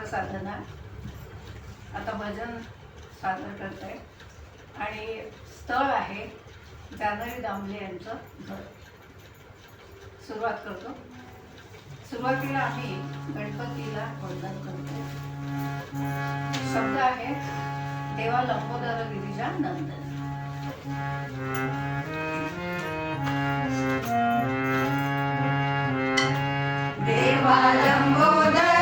साधना. आता भजन सादर करत आहे आणि स्थळ आहे जानवी दामले यांचं घर. सुरुवात करतो. सुरुवातीला आम्ही गणपतीला वंदन करतो. शब्द आहे देवा लंबोदर गिरिजा नंदन. देवा लंबोदर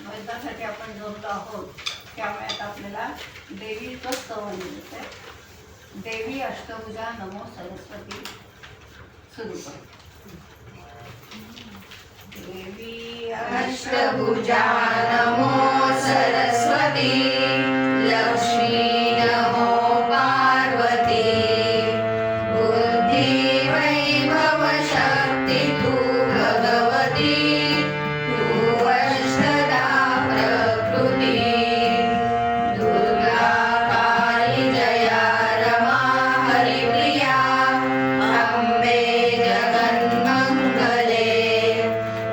भजनासाठी आपण जमलो आहोत. त्यामुळे आता आपल्याला देवीचं स्तवन मिळत आहे. देवी अष्टभुजा नमो सरस्वती. सुरू कर. देवी अष्टभुजा नमो सरस्वती. लक्ष्मी नमो पार्वती. बुद्धी वैभव शक्ती तू भगवती.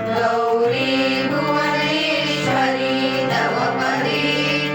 गौरी भुवनेश्वरी तव पदी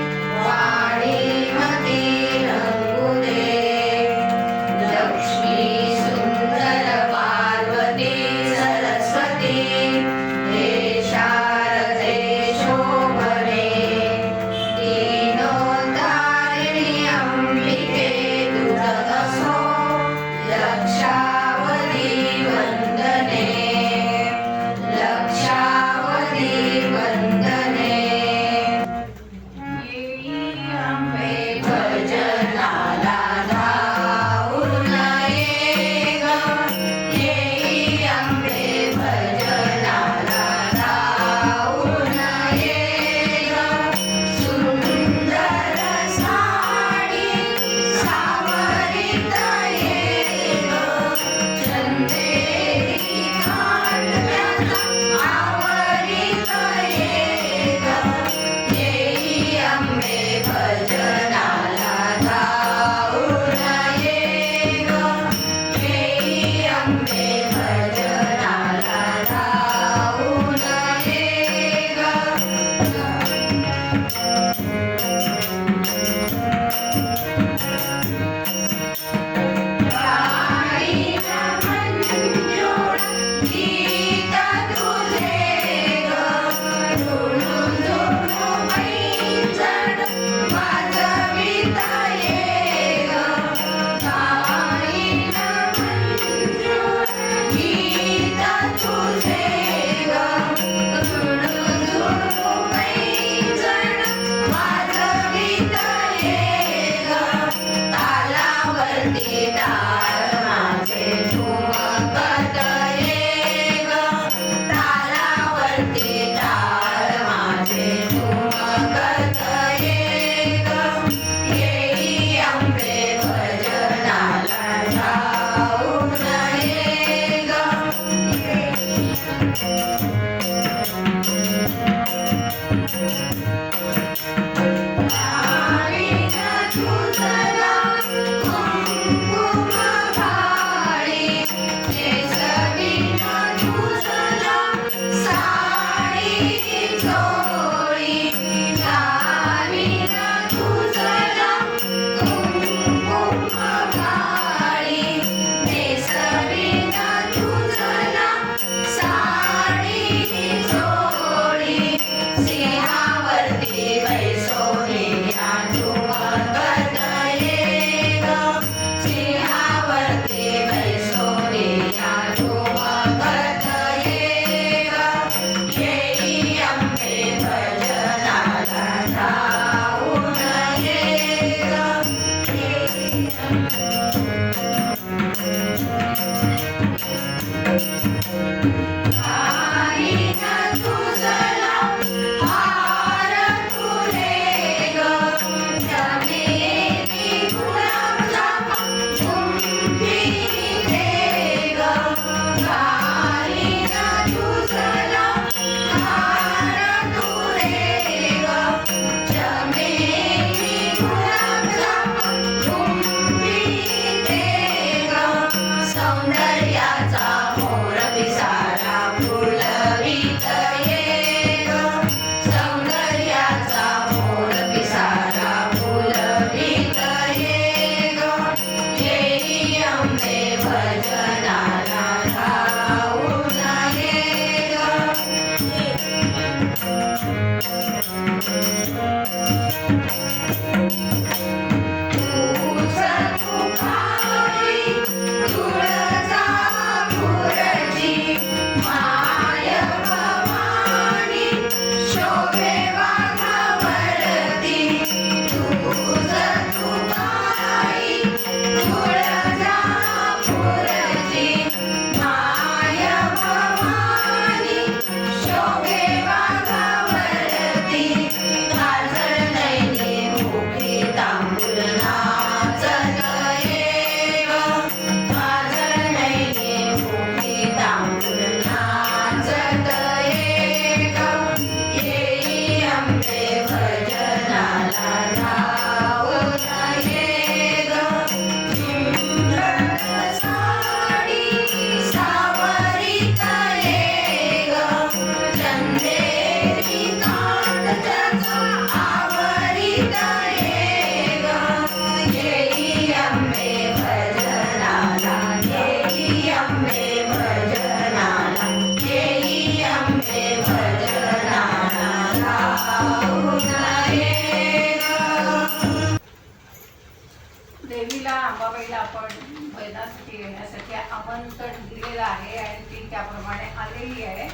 देवीला अंबाबाईला आपण बैलांसाठी येण्यासाठी आमंत्रण दिलेलं आहे आणि ती त्याप्रमाणे आलेली आहे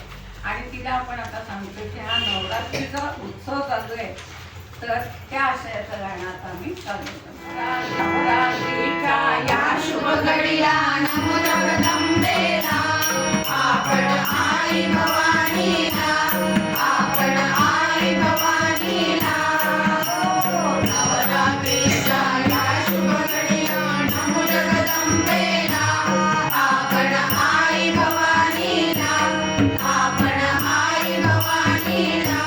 आणि तिला आपण आता सांगतो की हा नवरात्रीचा उत्सव चालू आहे तर त्या आशयाचं गाणं आता आम्ही चालू करतो. नवरात्रीच्या या शुभ घडीला नमो जगदंबेला आपण आई भवानीला आपण आई भवानीला नवरात्रीच्या या शुभ घडीला नमो जगदंबेला आपण आई भवानीला आपण आई भवानीला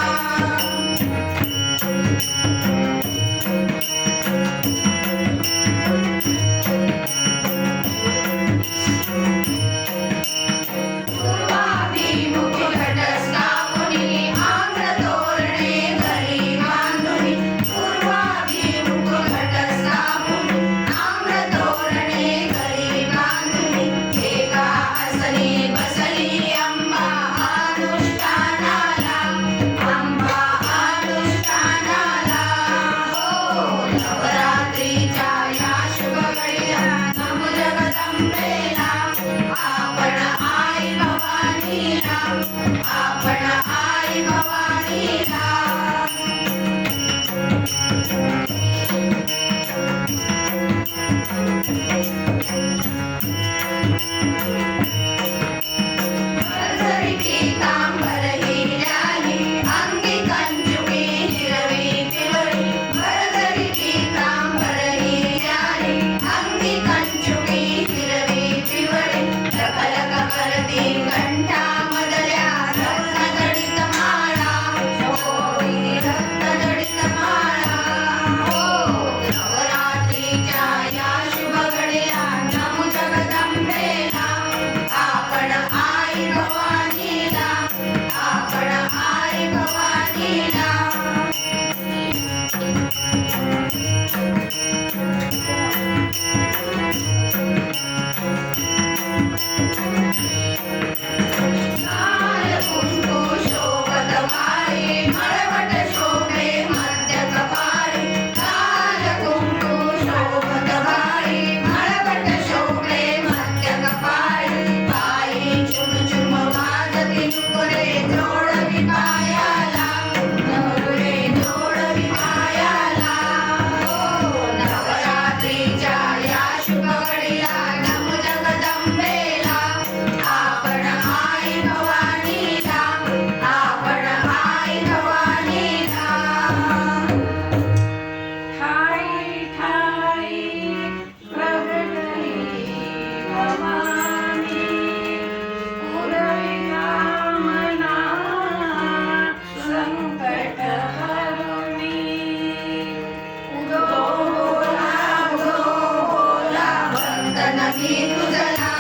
मी तुझला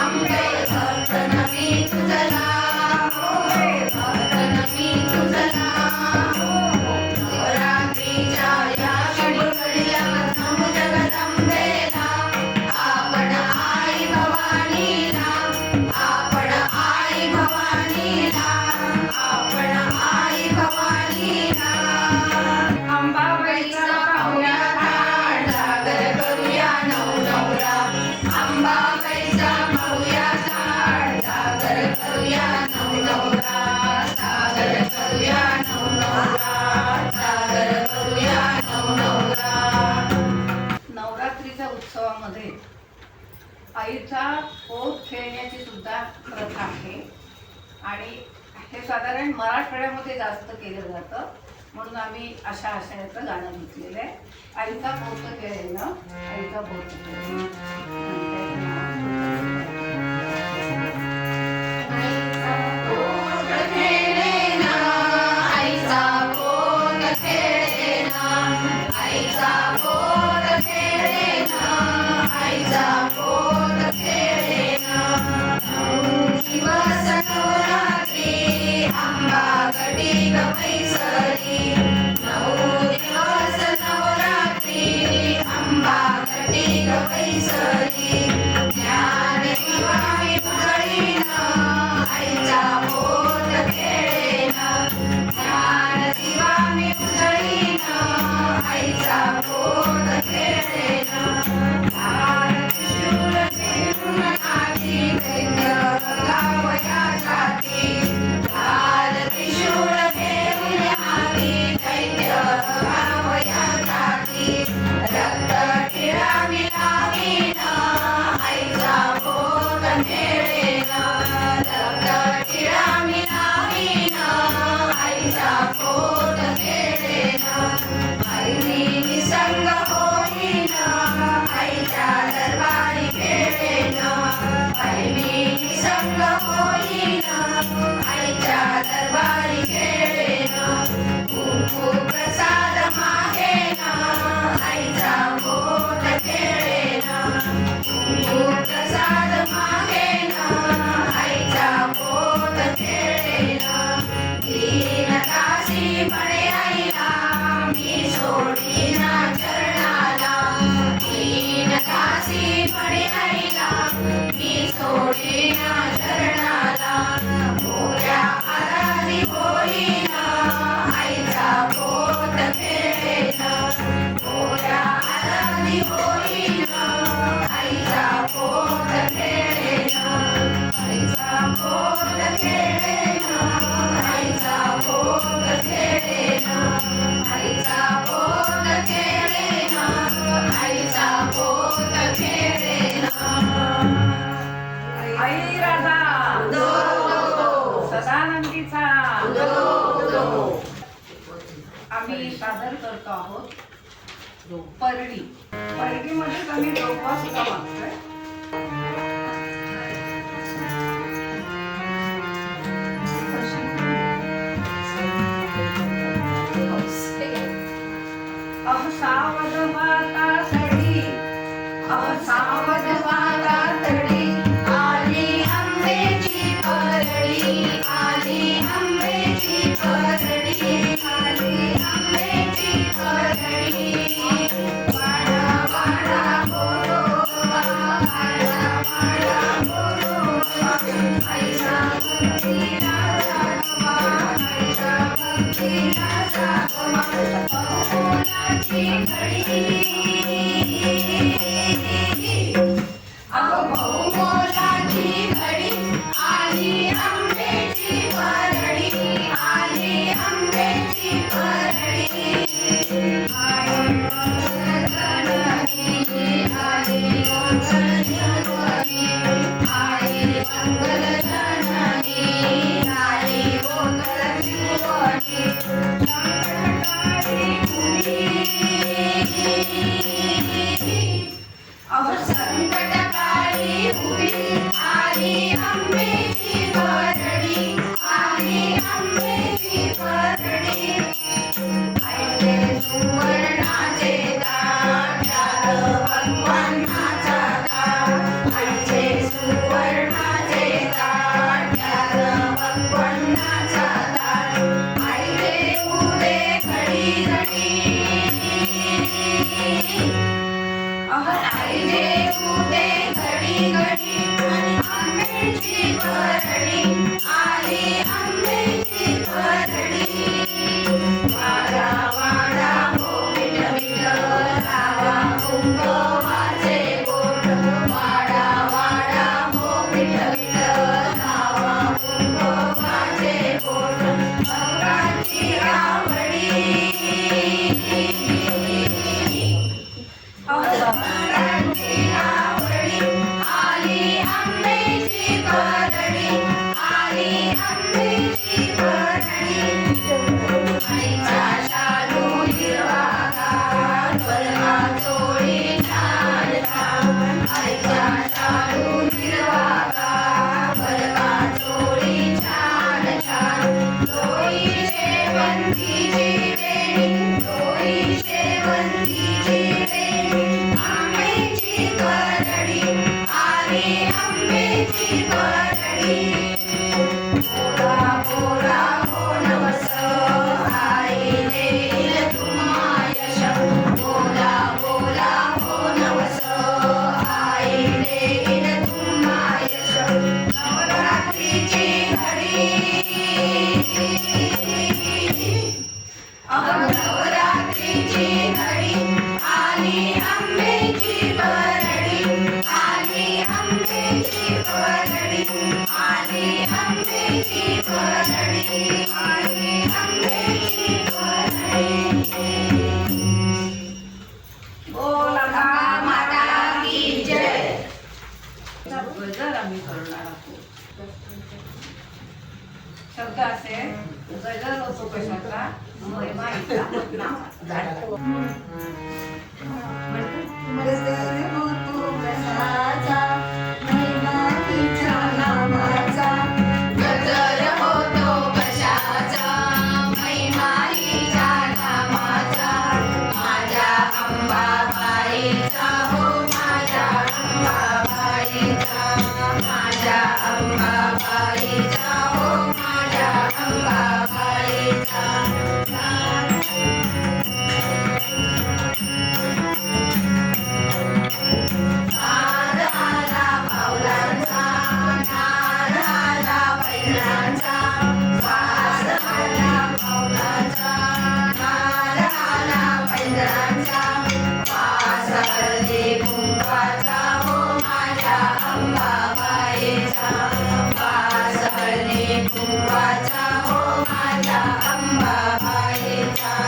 आंबे भक्तन मी तुझला भक्तन मी तुझला नवरात्रीच्या या शुभघडीला नमो जगदंबेला आपण आई भवानीला आपण आई भवानीला आपण आई भवानीला अंबाबाईचा पाहुणा थाट जागर करूया नवनवरा अंबाबाईचा पाहुया थाट जागर करूया नवनवरा जागर करूया नवनवरा जागर करूया नवनवरा नवरात्रीच्या उत्सवामध्ये आईचा पोत खेळण्याची सुद्धा प्रथा आहे आणि हे साधारण मराठवाड्यामध्ये जास्त केलं जातं म्हणून आम्ही अशा आशयाचं गाणं घेतलेलं आहे. आईचा पोत खेळणं आईचा पोत खेळणं आईचा पोत खेळेना आईचा पोत खेळेना आईचा पोत खेळेना दिवस नवरात्री अंबा गडी गैसरी 9 दिवस नवरात्री अंबा गडी गैसरी ज्ञान दिवाळी भळीना आईचा पोत खेळेना ज्ञान दिवाळी भळीना आईचा पोत खेळेना शूर घेऊन आधी दैन्य गावया जाती लाल त्रिशूळ घेऊन आधी दैन्य गावया जाती रक्त टिळा मिलावीना आईचा पोत खेळेना रक्त टिळा मिलावीना आईचा पोत खेळेना आई निसंग होईना आईच्या दरबारी खेळेना आई निसंग होईना आईच्या दरबारी खेळेना कुंकू प्रसाद मागेना आईचा पोत खेळेना कुंकू प्रसाद मागेना आईचा पोत खेळेना तीन तासी म्हणे आईला मी सोडीना चरणाला तीन तासी म्हणे आईला मी सोडीना चरणाला मोऱ्या आराधी होईना आईचा पोत खेळेना मोऱ्या आराधी होईना आईचा पोत खेळेना आईचा पोत खेळेना आईचा पोत खेळेना आईचा पोत खेळेना आईचा पोत खेळेना आई राधा सदानंदीचा आम्ही सादर करतो आहोत परडी. परडीमध्येच आम्ही डोकवा सुद्धा मागतोय. सावध माता सडी सावध माता तडी आली आंब्याची परडी आली आंब्याची परडी आली आंब्याची परडी वाडा वाडा बोरोबा वाडा वाडा बोरोबा आईचा भक्तीला जागवा आईचा भक्तीला जागवा बहुमोलाची घडी बहुमोलाची घडी आली आंब्याची परडी आली आंब्याची परडी आई मंगल जननी आई मंगल जननी आई मंगल जननी आई मंगल जीवनी संकटकाळी भूमी संकटकाळी उभी आली आंब्याची परडी आली आंब्याची परडी आईचे सुवर्णाचे दार भगवानाचा दार आई देऊ दे घडी घडी आंब्याची परडी आली आंब्याची परडी वाडा वाडा हो विठ विठ लावा कुंकवाचे बोट वाडा वाडा हो विठ विठ लावा कुंकवाचे बोट मंगळाची आवडी मंगळाची आवडी आली आंब्याची परडी आली आंब्याची परडी आईचा शालू हिरवागार बलवा चोळी छान छान आईचा शालू हिरवागार बलवा चोळी छान छान डोई शेवंतीची वेणी डोई शेवंतीची वेणी आंब्याची परडी आली आंब्याची परडी बोला बोला हो नवस आई देईल तुम्हा यश बोला बोला हो नवस आई देईल तुम्हा यश नवरात्रीची घडी नवरात्रीची घडी आली आंब्याची परडी आली आंब्याची परडी आली आंब्याची परडी आली आंब्याची परडी बोला माता की जय गजर आम्ही करणार आहोत. शब्द असे गजर होतो कशाचा महिमा इतका नावाचा. गजर होतो कशाचा महिमा तिच्या नावाचा गजर होतो कशाचा महिमा तिच्या नावाचा माझ्या अंबाबाईचा हो माझ्या अंबाबाईचा माझ्या अंबाबाईचा हो माझ्या अंबाबाईचा नाद आला पावलांचा नाद आला बैलांचा वास आला पावलांचा नाद आला बैलांचा वास हळदी कुंकवाचा हो माझ्या अंबाबाईचा वास हळदी कुंकवाचा हो माझ्या अंबाबाईचा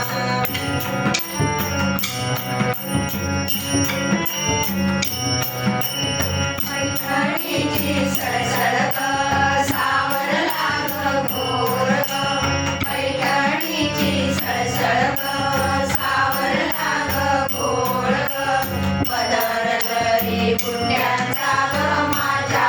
पैठणीची सळसळक सावर लाग घोरक पैठणीची सळसळक सावर लाग घोरक पदर तरी पुण्याचा ग माझ्या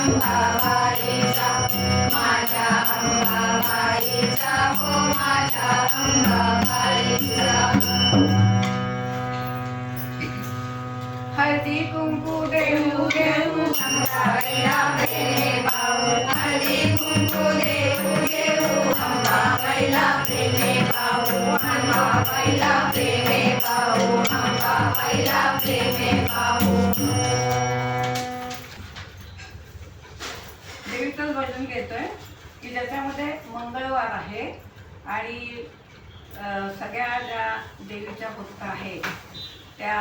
अंबाबाईचा माझ्या अंबाबाईचा हो माझ्या अंबाबाईचा हळदी कुंकू देऊ देऊ अंबाबाईला प्रेमे पाहू हळदी कुंकू देऊ देऊ अंबाबाईला प्रेमे पाहू अंबाबाईला प्रेमे पाहू अंबाबाईला प्रेमे पाहू देवीचंच भजन घेतोय की ज्याच्यामध्ये मंगळवार आहे आणि सगळ्या ज्या देवीच्या भक्त आहेत त्या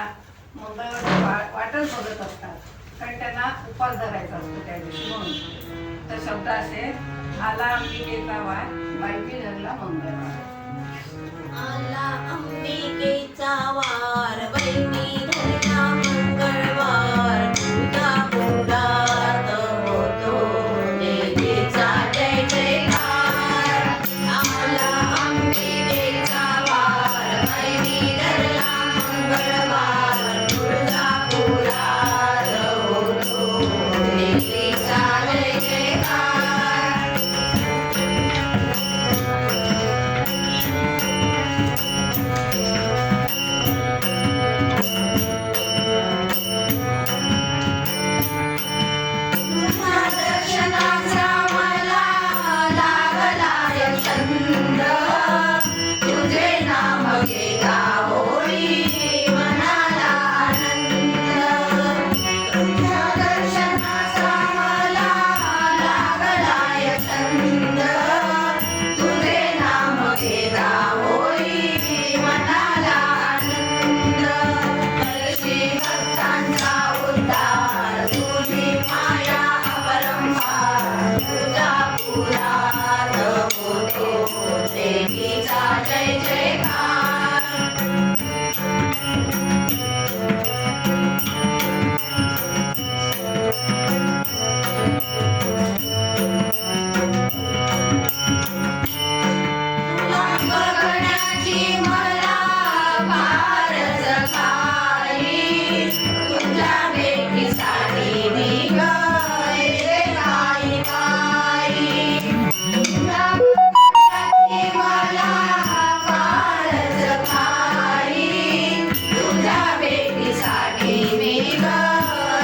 मंगळवार वाटच बघत असतात कारण त्यांना उपास धरायचा असतो त्या दिवशी म्हणून. तर शब्द असे आला अंबिकेचा वार बायकी धरला मंगळवार. आला अंबिकेचा वार बहिणी धरला मंगळवार तुझ्या कुंडात होतो देवीचा जय जयकार. आला अंबिकेचा वार बहिणी धरला मंगळवार तुळजापुरात होतो देवीचा जय जयकार. तुझ्या दर्शनाचा मला लागलाय छंद तुझे नाम घेता होई मनाला आनंद. तुझ्या दर्शनाचा मला लागलाय छंद तुझे नाम घेता होई मनाला आनंद. कळशी भक्तांचा उद्धार तुझी माया अपरंपार तुझ्या पुरात होतो देवीचा जय जयकार. तुला बघण्याची मला फारच घाई तुझ्या भेटीसाठी मी येते काही काही. तुला बघण्याची मला फारच घाई तुझ्या भेटीसाठी मी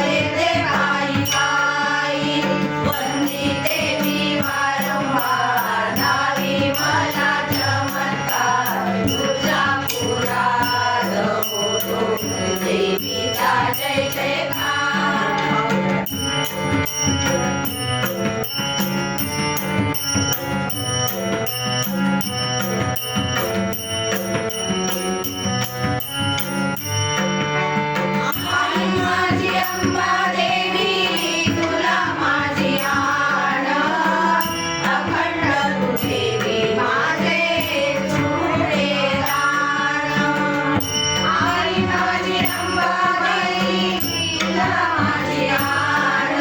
येते काही काही. वंदिते मी वारंवार नावी मला चमत्कार तुझ्या पुरात होतो देवीचा जय जयकार. आई माझी अंबा देवी तुला माझी आण अखंड तुझे माझे तुझे दान. आई माझी अंबा देवी तुला माझी आण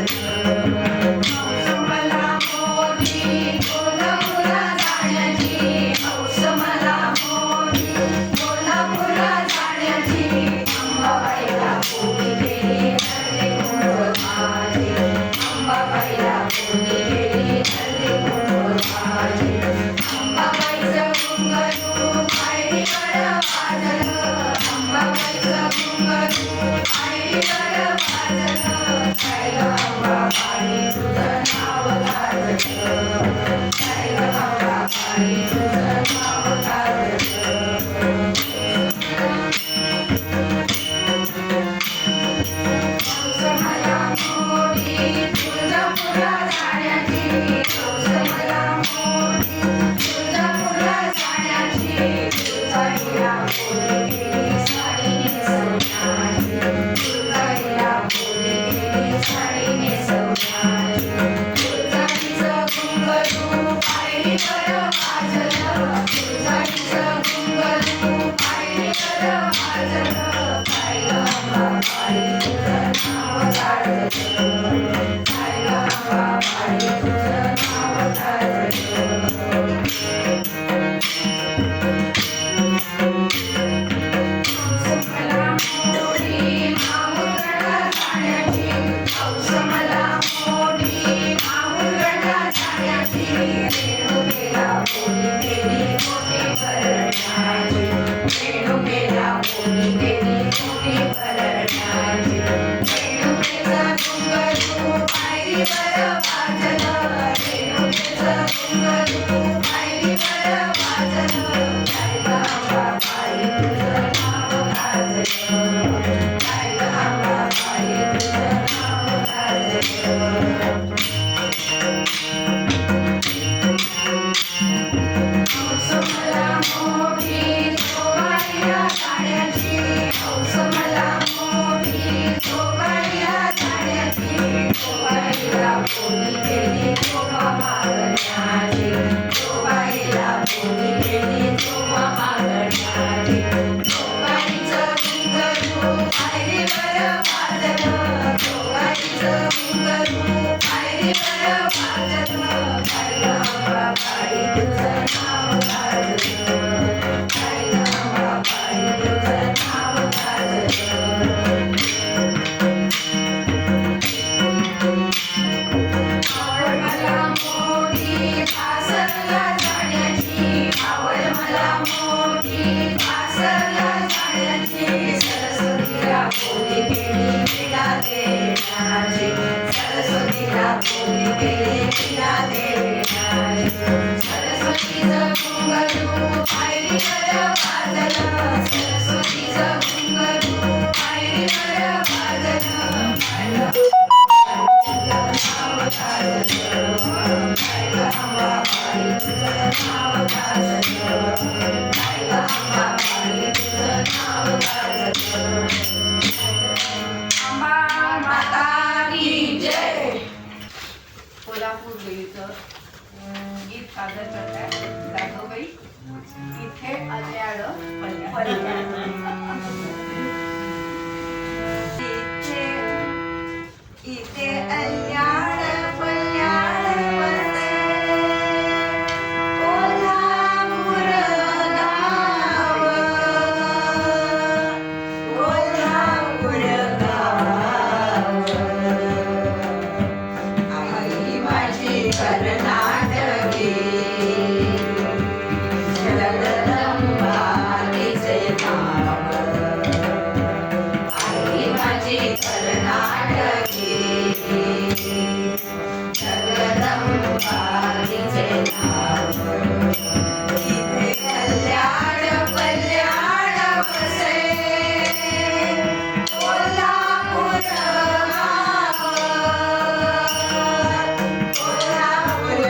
हौस मला मोठी कोल्हापुरा जाण्याची हौस मला मोठी कोल्हापुरा जाण्याची अंबाबाईला पोळी केली हळदी कुंकू माझी अंबाबाईला पोळी केली हळदी कुंकू माझी अंबाबाईचं घुंगरू पायरीवर वाजलं अंबाबाईचं घुंगरू पायरीवर वाजलं काय ग अंबाबाई तुझं नाव गाजलं काय ग अंबाबाई तुझं नाव गाजलं हौस मला मोठी तुळजापुरा जाण्याची हौस मला मोठी तुळजापुरा जाण्याची तुळजाईला पोळी केली साडी नेसवण्याची तुळजाईला पोळी केली साडी नेसवण्याची तुळजाईचं घुंगरू पायरीवर वाजलं तुळजाईचं घुंगरू पायरीवर वाजलं काय ग अंबाबाई तुझं नाव गाजलं काय ग अंबाबाई तुझं नाव गाजलं हौस मला मोठी माहुरला जाण्याची हौस मला मोठी माहुरला जाण्याची रेणुकेला पोळी केली मोठी करण्याची रेणुकेला पोळी केली मोठी करण्याची रेणुकेचं घुंगरू पायरीवर वाजलं रेणुकेचं घुंगरू पायरीवर वाजलं काय ग अंबाबाई तुझं नाव गाजलं काय ग अंबाबाई तुझं नाव गाजलं हौस मला मोठी जोबाईला जाण्याची हौस मला मोठी जोबाईला जाण्याची जोबाईला पोळी केली जोबा मागण्याची जोबाईला पोळी केली जोबा मागण्याची जोबाईचं घुंगरू पायरीवर वाजलं जोबाईचं घुंगरू पायरीवर वाजलं काय ग अंबाबाई तुझं नाव गाजलं काय ग अंबाबाई तुझं नाव गाजलं आवड मला मोठी पासरला जाण्याची आवड मला मोठी पासरला जाण्याची सरस्वतीला पोळी केली तिला देण्याची सरस्वतीला पोळी केली तिला देण्याची सरस्वतीचं घुंगरू पायरीवर वाजलं सरस्वतीचं घुंगरू पायरीवर वाजलं काय ग तुझं नाव गाजलं काय ग अंबाबाई तुझं नाव गाजलं काय ग अंबाबाई तुझं नाव गाजलं अंबा माता की जय कोल्हापूर देवीचं गीत सादर करतात दादोबाई इथे अल्याळ पल्ल्या इथे अल्याळ पल्याळ वसे कोल्हापूर गाव कोल्हापूर गाव आई माझी कर्नाटकी जगदंबा तिचे नाव आई माझी कर्नाटकी जगदंबा तिचे नाव इथे कल्याण पल्याण वसे कोल्हापूर गाव कोल्हापूर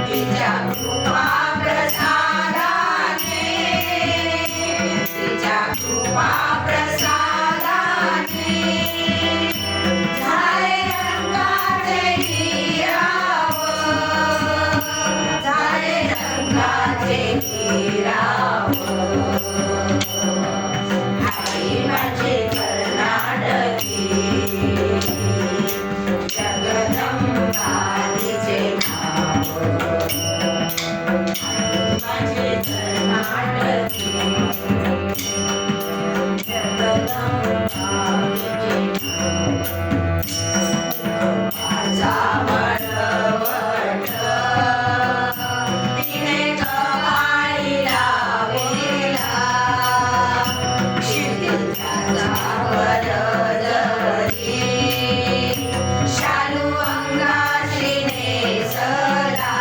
तिच्या कृपा प्रसादाने, तिच्या कृपा प्रसादाने झाले रंगाचे हिरावं, झाले रंगाचे हिरावं. आई माझी कर्नाटकी, जगदंबा तिचे नाव. आई माझी कर्नाटकी, जगदंबा तिचे नाव. माझा वळवट तिने कपाळी लावलेला, शिवलिंगाचा वरदरी शालू अंगाशी नेसला.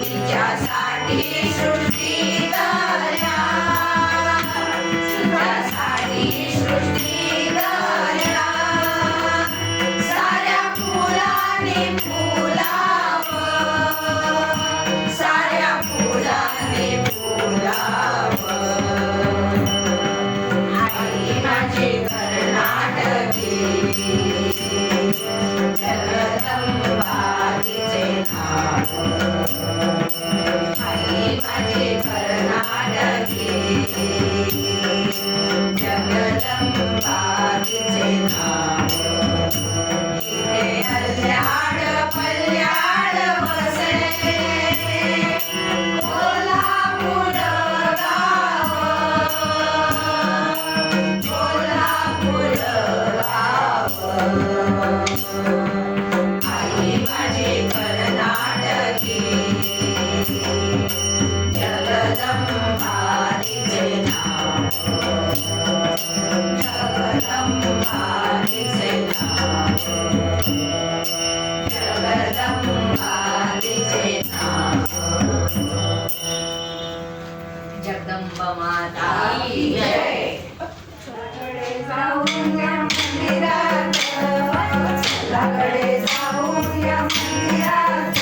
तिच्यासाठी सृष्टी दया, तिच्यासाठी सृष्टी दया. साऱ्या फुलांनी फुलावं, साऱ्या फुलांनी फुलावं. आई माझी कर्नाटकी, जगदंबा तिचे नाव. आई माझी कर्नाटकी, जगदंबा तिचे नाव. इथे अल्याड पल्याड वसे कोल्हापूर गाव, कोल्हापूर गाव. आई माझी कर्नाटकी, जगदंबा तिचे नाव. जगदंबा तिचे नाव. जगदंबा तिचे नाव. जगदंबा माता की जय. चलाकडे जाऊया मंदिरात, चलाकडे जाऊया मंदिरात.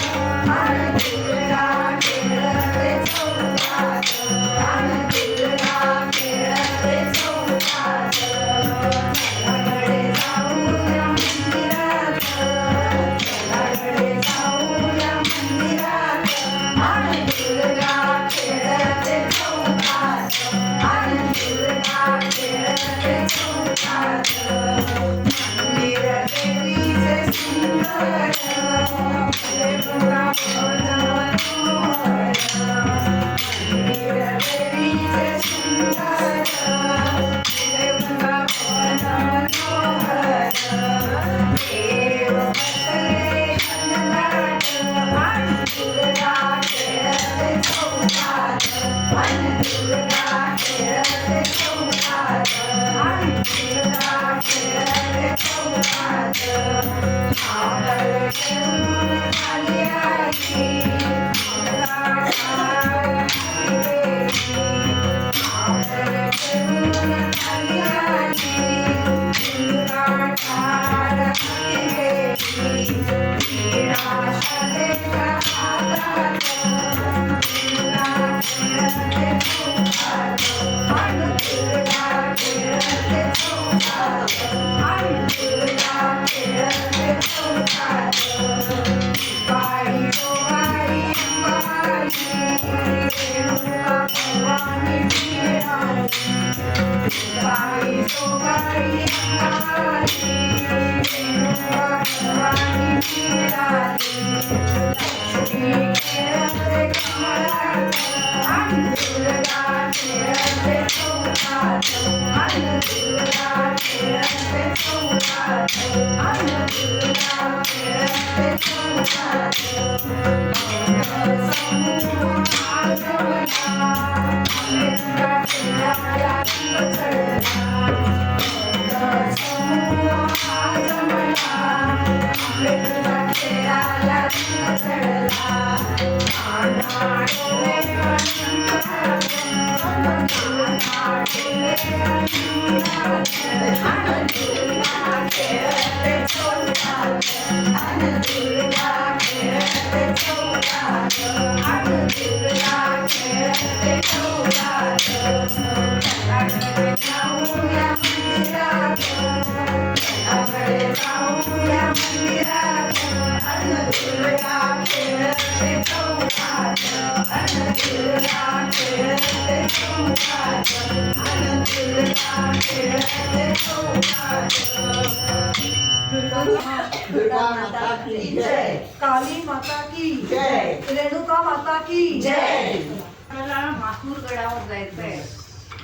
आणि दुर्गा खेळते चौकात, आणि दुर्गा खेळते चौकात. चलाकडे जाऊया मंदिरात, चलाकडे जाऊया मंदिरात. आणि दुर्गा खेळते चौकात, आणि दुर्गा खेळते चौकात. मंदिर देवीचे सुंदर, फुले वृंदावन मनोहर. मंदिर देवीचे सुंदर, फुले वृंदावन मनोहर. देव बसले घनदाट, आणि दुर्गा खेळते चौकात, आणि दुर्गा खेळते चौकात, आणि दुर्गा खेळते चौकात. मावळ घेऊन आली आई, मावळा ठार आली देवी. मावळ घेऊन आली आई, दुर्गा ठार आली देवी. वीणा शालेच्या हातात, दुर्गा खेळते चौकात, आणि दुर्गा खेळते चौकात, आणि दुर्गा खेळते चौकात. बाई गो बाई अंबाई, रेणुका भवानी बिराली. बाई गो बाई अंबाई, रेणुका भवानी बिराली. लक्ष्मी खेळते कमळात, आणि दुर्गा खेळते चौकात, आणि दुर्गा खेळते चौकात, आणि दुर्गा खेळते चौकात. समूह आजवला, आंबेडकरा खेळाया रंग चढला. समूह आजवला, आंबेडकरा खेळाया रंग चढला. नानाडोले वनंदात, नानाडोले वनंदात. आणि दुर्गा खेळते चौकात, आणि दुर्गा दुर्गा माता की जय, काली माता की जय, रेणुका माता की जय. आपल्याला माहूर गडावर जायचंय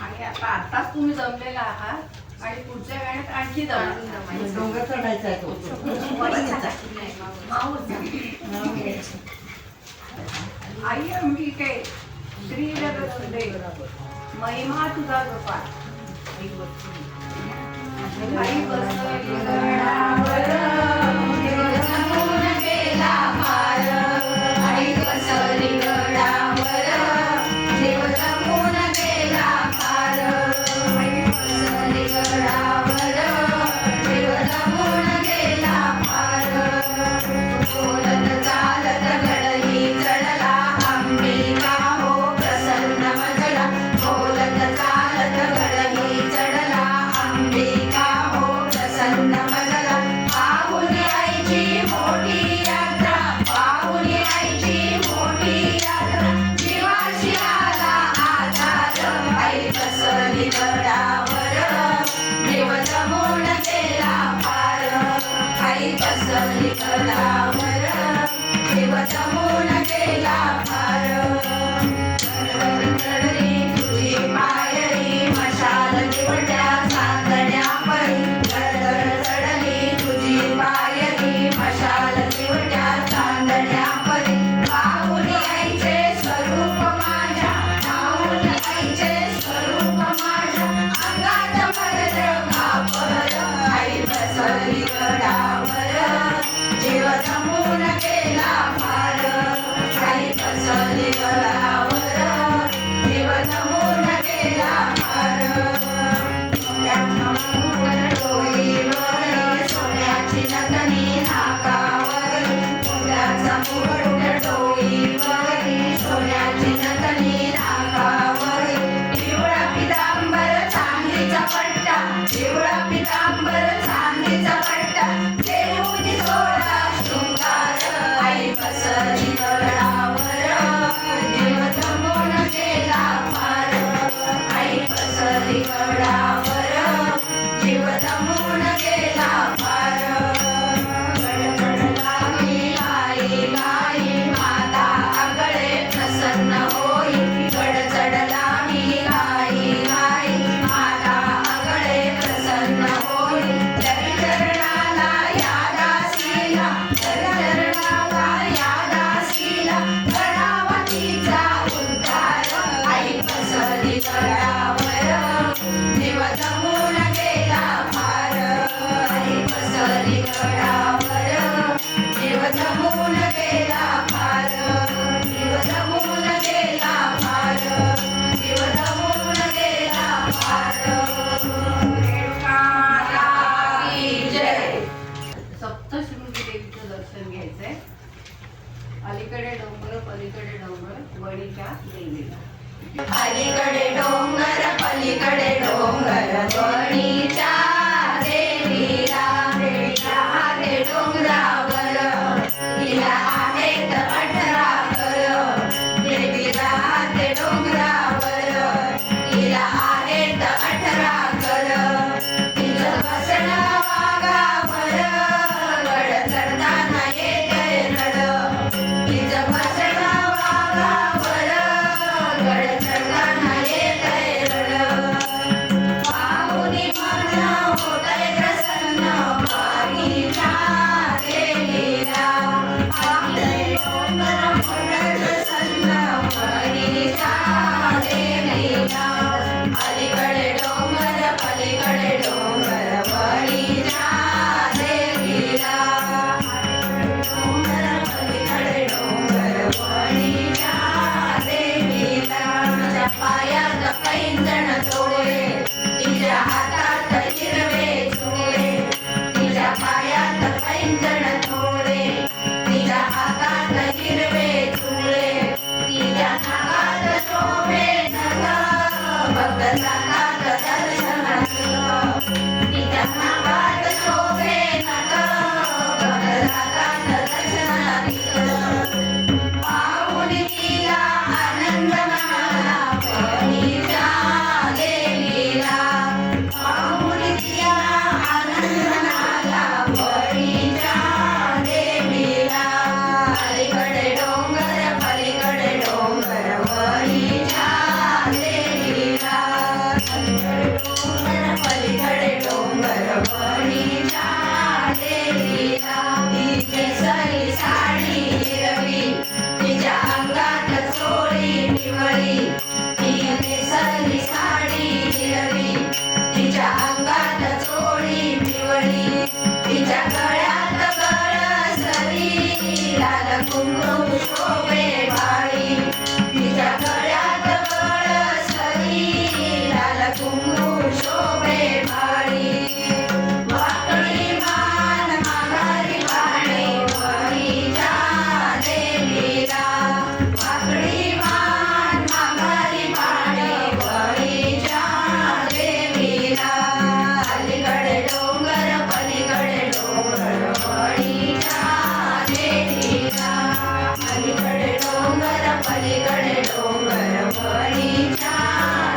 आणि आताच तुम्ही जमलेला आहात आणि पुढच्या गाण्यात आणखी जमायचं. डोंगर चढायचा आहे तो. आई अंबिके श्री जगदंबे महिमा तुझा जपा. आई बसली गडावर जमून गेला पार, आई बसली गडावर देव जमून गेला पार, आई बसली गडावर देव जमून गेला पार. बोलत चालत गडही चढला अंबिका हो प्रसन्न मजला, बोलत चालत गडही चढला अंबिका हो प्रसन्न मजला. पाहुणी आईची मोठी यात्रा, पाहुणी आईची मोठी यात्रा, जीवाशी आला आधार, आई बसली गडावर देव जमून गेला पार, आई बसली गडावर देव जमून गेला पार. चढली तुझी पायरी मशाल निवड्या चांदण्या परी, चढली तुझी पायरी मशाल निवड्या चांदण्या परी. पाहुणी आईचे स्वरूप माझ्या, पाहुणी आईचे स्वरूप माझ्या, अंगात भरत कापर, आई बसली गडावर जीव जमून गेला पार, आई बसली गडावर जीव जमून गेला पार. सोन्याची नथनी नाकावर, मुलाचा मुकुट डोईवर, सोन्याची नथनी नाकावर, पिवळा पितांबर चांदीचा पट्टा, पिवळा पितांबर चांदीचा पट्टा, देऊनी सोळा शृंगार, आई बसली गडावर देव जमून गेला पार, आई बसली गडावर जीव जमून गेला पार. गडचढलावी आई गाई माता आगळे प्रसन्न होई, गडचढलावी आई गाई माता आगळे प्रसन्न होई. चरणाला यादासीला, चरणाला यादासीला, गडावतीचा उद्धार, आई बसली गडावर जीव जमून गेला पार, आई बसली गडावर जीव जमून गेला पार, जीव जमून गेला पार, जीव जमून गेला पार. रेणुका की जय. सप्तशृंगी देवीचं दर्शन घ्यायचंय. अलीकडे डोंगर पलीकडे डोंगर वणीच्या देवीला. अलीकडे डोंगर पलीकडे डोंगर वणीच्या देवीला, देवीला आहे डोंगरावर, तिला आहेत 18 कर, देवीला आहे डोंगरावर, तिला आहेत 18 कर. तिचं बसणं वाघावर, गड चढताना येतंय रड, तिचं बसणं वाघावर, गड चढताना येतंय रड. पाहुणी म्हणा लाल कुंकू शोभे माळी तिच्या गळ्यात कळसरी लाल कुंकू शोभे माळी वाकडी मान माघारी पाणे वळीच्या देवीला वाकडी मान माघारी पाणे वळीच्या देवीला अलीकडे डोंगर पलीकडे डोंगर वळीच्या देवीला अलीकडे डोंगर पलीकडे डोंगर वळीच्या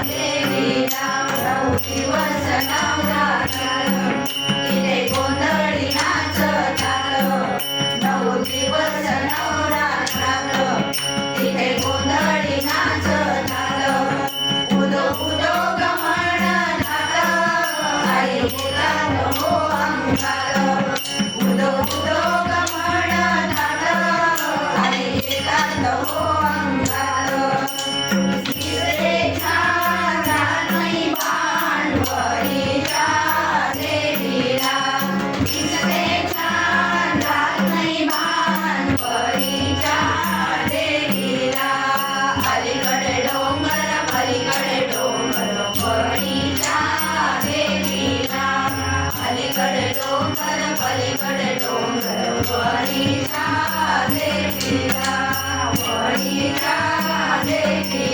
देवीला 9 दिवस नवरात्र तिथे गोंधळी नाच झालं 9 दिवस नवरात्र तिथे गोंधळी नाच झालं उदो उदो गमन झालं आई मुलात हो अंगार उदो उदो गमन झालं आई मुलात हो अंगार दिसते छान रानई भांडवळीच्या देवीला दिसते छान रानई भांडवळीच्या देवीला अलीकडे डोंगर पलीकडे डोंगर वळीच्या देवीला अलीकडे डोंगर पलीकडे डोंगर वळीच्या देवीला वळीच्या देवीला